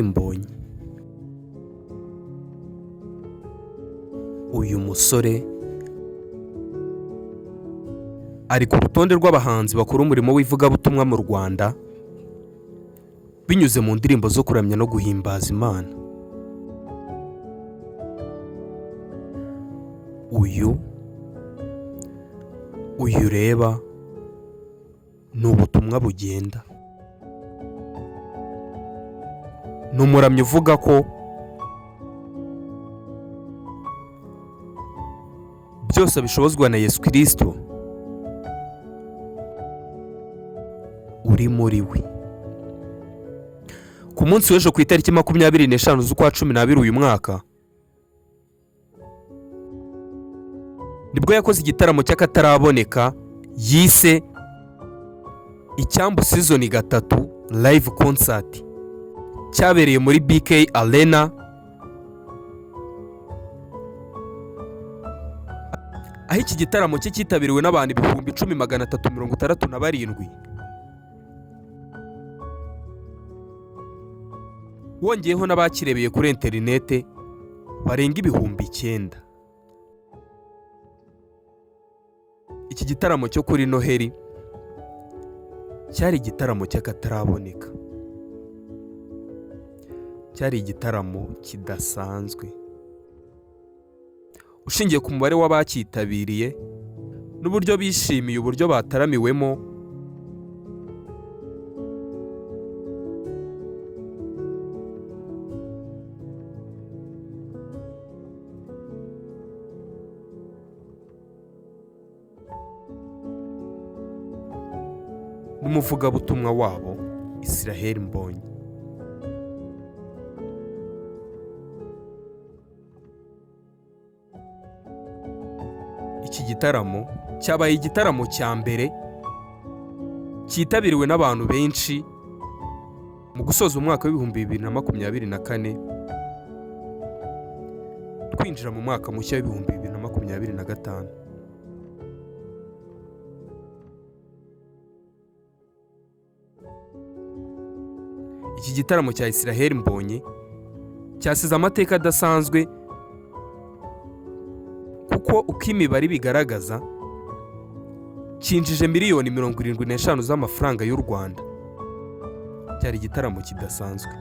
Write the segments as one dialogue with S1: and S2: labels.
S1: Mbonyi. Uyu musore ari ku rutonde rw'abahanzi bakora umurimo w'ivugabutumwa mu Rwanda binyuze mu ndirimbo zo kuramya no guhimbaza Imana. Uyu reba ni ubutumwa bugenda. Ni umuramyi uvuga ko byose bishobozwa na Yesu Kristo uri muri we. Ku munsi w'ejo ku itariki 25 z'ukwa 12 uyu mwaka nibwo yakoze igitaramo cy'akataraboneka yise Icyambu Season 3 live concert cyabereye muri BK Arena aho iki gitaramo cye cyitabiriwe n'abantu 10,367 wongeyeho n'abakirebeye kuri interinete barenga 9,000. Iki gitaramo cyo kuri Noheli cyari igitaramo cy'akataraboneka, cyari igitaramo kidasanzwe. Ushingiye ku mubare w'abakitabiriye n'uburyo bishimiye uburyo bataramiwemo, n'umuvugabutumwa wabo Mbonyi. Iki gitaramo cyabaye igitaramo cya mbere cyitabiriwe n'abantu benshi mu gusoza umwaka w'2024 twinjira mu mwaka mushya w'2025. Iki gitaramo cya Mbonyi cyasize amateka adasanzwe kuko uko imibare bigaragaza Kinjije miliyoni 75 z'amafaranga y'u Rwanda. Cyari igitaramo kidasanzwe,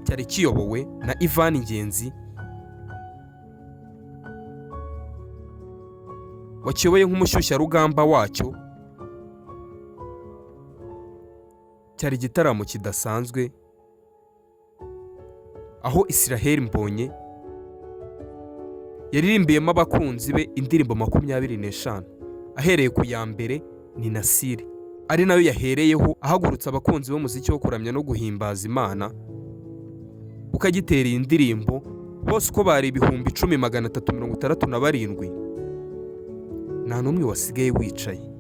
S1: cyari kiyobowe na Ivan Ingenzi wakiyoboye nk'umushyushyarugamba wacyo. Cyari igitaramo kidasanzwe aho Mbonyi yaririmbiyemo abakunzi be indirimbo 25 ahereye ku ya mbere ni Nasiri, ari nayo yahereyeho ahagurutsa abakunzi b'umuziki wo kuramya no guhimbaza Imana ukagitera iyi ndirimbo bose uko bari 10,367. Nta n'umwe wasigaye wicaye,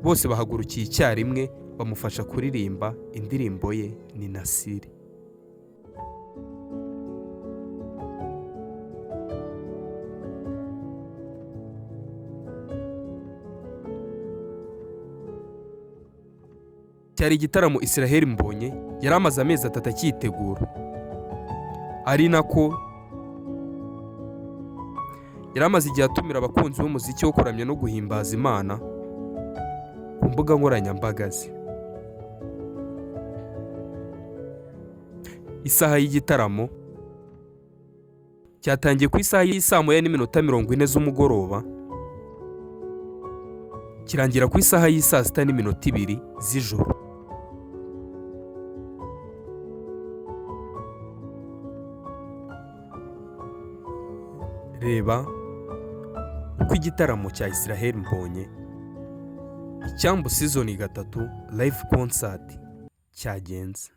S1: bose bahagurukiye icyarimwe bamufasha kuririmba indirimbo ye ni Nasiri. Cyari igitaramo Mbonyi yari amaze amezi 3 akitegura, ari nako yari amaze igihe atumira abakunzi b'umuziki wo kuramya no guhimbaza Imana ku mbuga nkoranyambaga ze. Isaha y'igitaramo cyatangiye ku isaha y'isa 9:40 z'umugoroba kirangira ku isaha y'isa 6:02 z'ijoro. Reba uko igitaramo cya Mbonyi Icyambu Season 3 live concert cyagenze.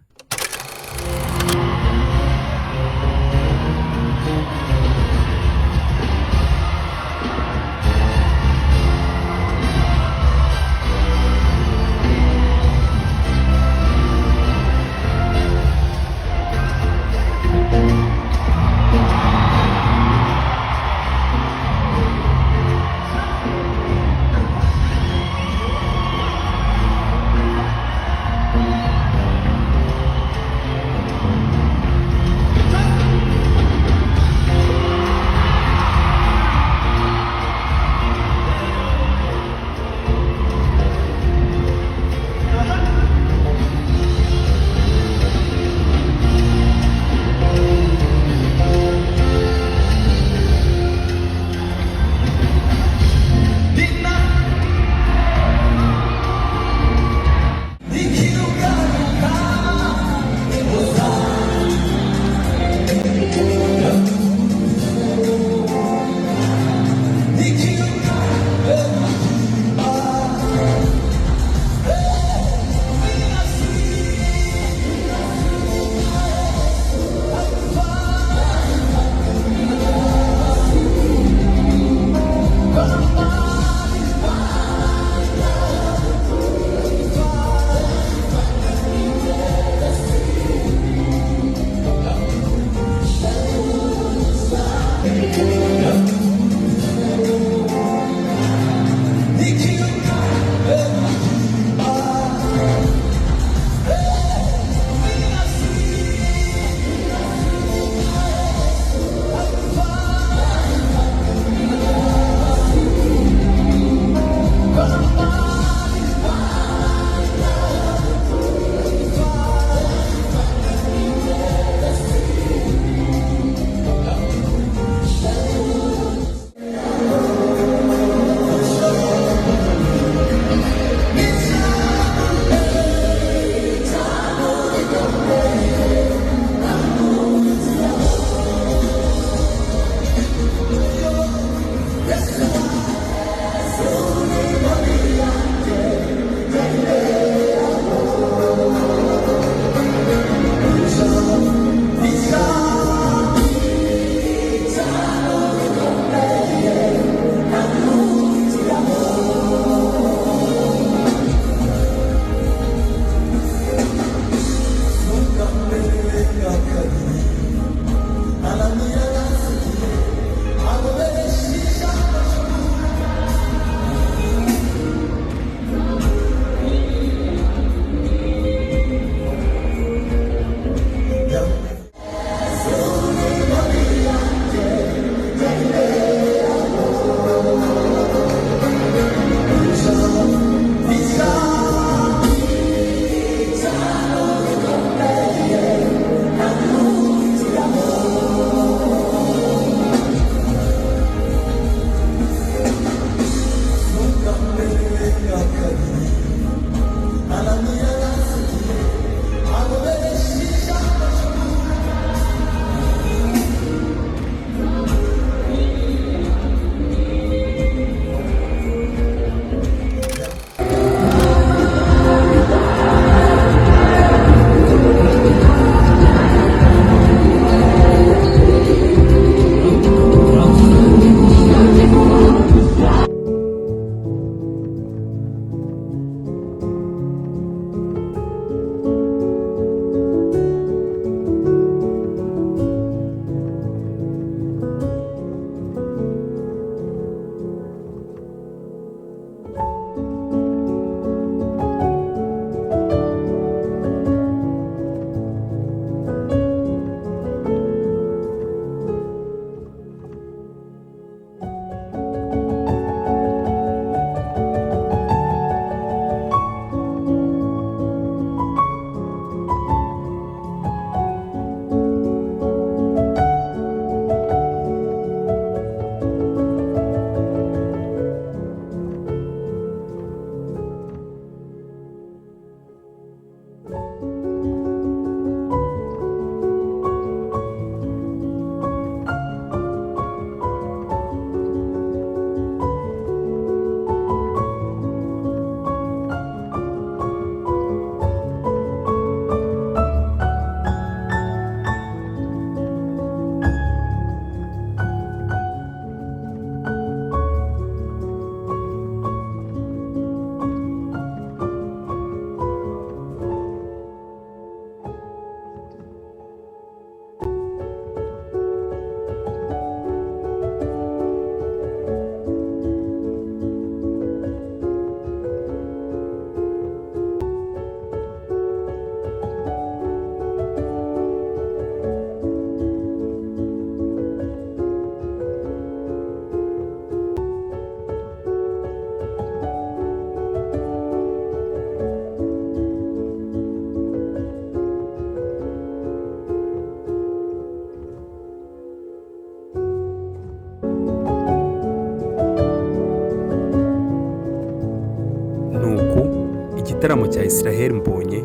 S1: igitaramo cya Israel Mbonyi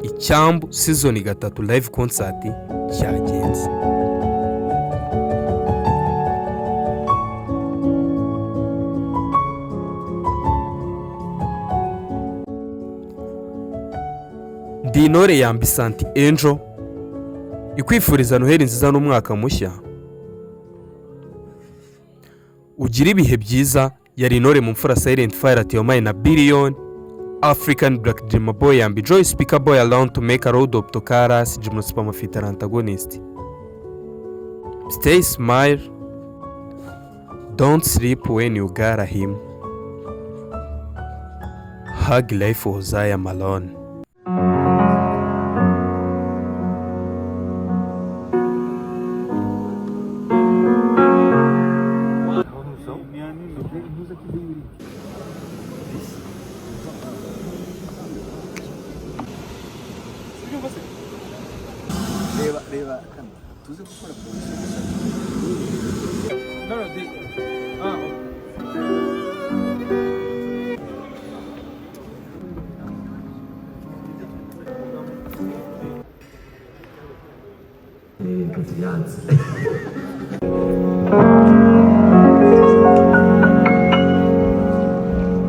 S1: Icyambu season 3 live concert cyagenze. Dinore Yambii Santi Angel ikwifuriza Noheli nziza n'umwaka mushya. Ugira ibihe byiza. Yari Intore mu mfura Silent Fire at your mind na Miliyoni African Black Dream Boy Yambii Joy Speaker Boy around to make a road of Tokaras Jimno Supermafita antagonist. Stay smile. Don't sleep when you got him. Hug life for Hosea Malone.
S2: Reba kano tuze gukora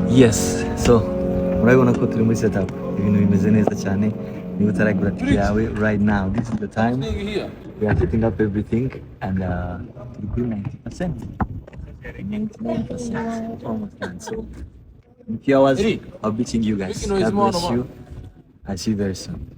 S3: Yes, so murabibona ko turi muri setup, ibintu bimeze neza cyane. Niba utaragura tike yawe right now, this is the time. We are setting up everything and turi kuri 90%. 99% almost done. So in a few hours I'll be seeing you guys. God bless you. I'll see you very soon.